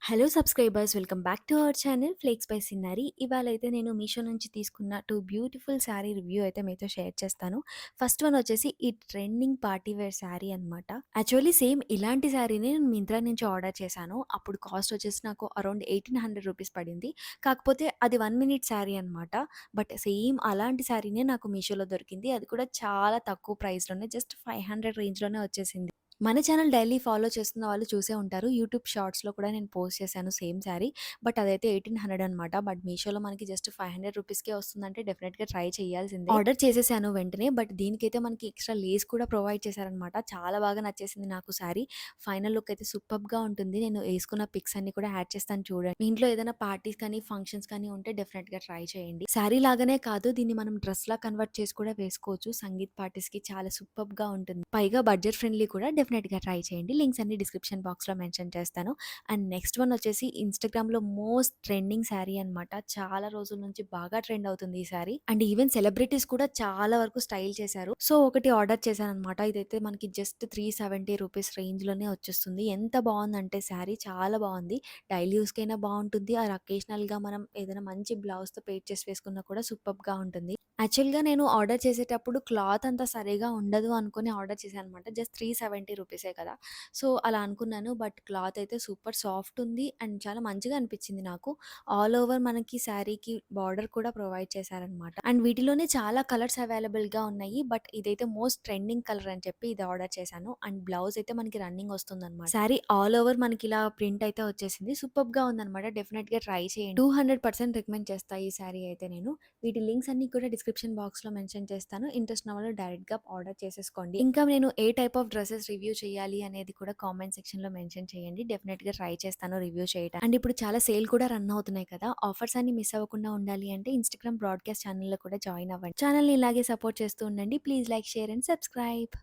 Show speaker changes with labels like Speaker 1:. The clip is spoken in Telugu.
Speaker 1: Hello subscribers welcome back to our channel flakes by Sinnari. ఇవాళైతే నేను మీషో నుంచి తీసుకున్న 2 బ్యూటిఫుల్ శారీ రివ్యూ అయితే మీతో షేర్ చేస్తాను. ఫస్ట్ వన్ వచ్చేసి ఈ ట్రెండింగ్ పార్టీ వేర్ శారీ అనమాట. యాక్చువల్లీ సేమ్ ఇలాంటి శారీనే నేను మింత్రా నుంచి ఆర్డర్ చేశాను. అప్పుడు కాస్ట్ వచ్చేసి నాకు అరౌండ్ 1800 రూపీస్ పడింది. కాకపోతే అది 1 మినిట్ శారీ అనమాట. బట్ సేమ్ అలాంటి శారీనే నాకు మీషోలో దొరికింది. అది కూడా చాలా తక్కువ ప్రైస్‌లోనే జస్ట్ 500 రేంజ్‌లోనే వచ్చేసింది. మన ఛానల్ డైలీ ఫాలో చేస్తున్న వాళ్ళు చూసే ఉంటారు. యూట్యూబ్ షార్ట్స్‌లో కూడా నేను పోస్ట్ చేశాను సేమ్ శారీ. బట్ అదైతే 1800 అనమాట. బట్ మీషోలో మనకి జస్ట్ 500 రూపీస్‌కే వస్తుందంటే డెఫినిట్‌గా ట్రై చేయాల్సిందే. ఆర్డర్ చేసేసాను వెంటనే. బట్ దీనికైతే మనకి ఎక్స్‌ట్రా లేస్ కూడా ప్రొవైడ్ చేశారనమాట. చాలా బాగా నచ్చేసింది నాకు శారీ. ఫైనల్ లుక్ అయితే సూపర్బ్‌గా ఉంటుంది. నేను ఏసుకున్న పిక్స్ అన్నీ కూడా యాడ్ చేస్తాను చూడండి. మీ ఇంట్లో ఏదైనా పార్టీస్ కానీ, ఫంక్షన్స్ కానీ ఉంటే డెఫినిట్‌గా ట్రై చేయండి. శారీ లాగానే కాదు, దీన్ని మనం డ్రెస్‌లా కన్వర్ట్ చేసి కూడా వేసుకోవచ్చు. సంగీత్ పార్టీస్‌కి చాలా సూపర్బ్‌గా ఉంటుంది. పైగా బడ్జెట్ ఫ్రెండ్లీ కూడా. డెఫినిట్‌గా ట్రై చేయండి. లింక్స్ అన్ని డిస్క్రిప్షన్ బాక్స్‌లో మెన్షన్ చేస్తాను. అండ్ నెక్స్ట్ వన్ వచ్చేసి ఇన్‌స్టాగ్రామ్‌లో మోస్ట్ ట్రెండింగ్ శారీ అనమాట. చాలా రోజుల నుంచి బాగా ట్రెండ్ అవుతుంది ఈ శారీ. అండ్ ఈవెన్ సెలబ్రిటీస్ కూడా చాలా వరకు స్టైల్ చేశారు. సో ఒకటి ఆర్డర్ చేశాననమాట. ఇదైతే మనకి జస్ట్ 370 రూపీస్ రేంజ్‌లోనే వచ్చేస్తుంది. ఎంత బావుందంటే శారీ చాలా బావుంది. డైలీ యూజ్‌కైనా బావుంటుంది. ఆర్ అకేషనల్‌గా మనం ఏదైనా మంచి బ్లౌజ్‌తో పెయిర్ చేసి వేసుకున్నా కూడా సూపర్బ్‌గా ఉంటుంది. యాక్చువల్‌గా నేను ఆర్డర్ చేసేటప్పుడు క్లాత్ అంతా సరిగా ఉండదు అనుకుని ఆర్డర్ చేశాననమాట. జస్ట్ 370 రూపీసే కదా! సో, అలా అనుకున్నాను. బట్ క్లాత్ అయితే సూపర్ సాఫ్ట్ ఉంది. అండ్ చాలా మంచిగా అనిపించింది నాకు. ఆల్ ఓవర్ మనకి శారీకి బార్డర్ కూడా ప్రొవైడ్ చేశారనమాట. అండ్ వీటిలోనే చాలా కలర్స్ అవైలబుల్‌గా ఉన్నాయి. బట్ ఇదైతే మోస్ట్ ట్రెండింగ్ కలర్ అని చెప్పి ఇది ఆర్డర్ చేశాను. అండ్ బ్లౌజ్ అయితే మనకి రన్నింగ్ వస్తుందనమాట. శారీ ఆల్ ఓవర్ మనకి ఇలా ప్రింట్ అయితే వచ్చేసింది. సూపర్బ్‌గా ఉందనమాట. డెఫినిట్‌గా ట్రై చేయండి. 200% రికమెండ్ చేస్తా ఈ శారీ అయితే నేను. వీటి లింక్స్ అన్నీ కూడా డిస్క్రిప్షన్ బాక్స్‌లో మెన్షన్ చేస్తాను. ఇంట్రెస్ట్ ఉన్న వాళ్ళు డైరెక్ట్‌గా ఆర్డర్ చేసేసుకోండి. ఇంకా నేను ఏ టైప్ ఆఫ్ డ్రెసెస్ రివ్యూ చేయాలి అనేది కూడా కామెంట్ సెక్షన్‌లో మెన్షన్ చేయండి. డెఫినిట్‌గా ట్రై చేస్తాను రివ్యూ చేయడానికి. అండ్ ఇప్పుడు చాలా సేల్ కూడా రన్ అవుతున్నాయి కదా! ఆఫర్స్ అన్ని మిస్ అవ్వకుండా ఉండాలి అంటే ఇన్‌స్టాగ్రామ్ బ్రాడ్‌కాస్ట్ ఛానెల్‌లో కూడా జాయిన్ అవ్వండి. ఛానెల్‌ని ఇలాగే సపోర్ట్ చేస్తూ ఉండండి. Please like, share and subscribe.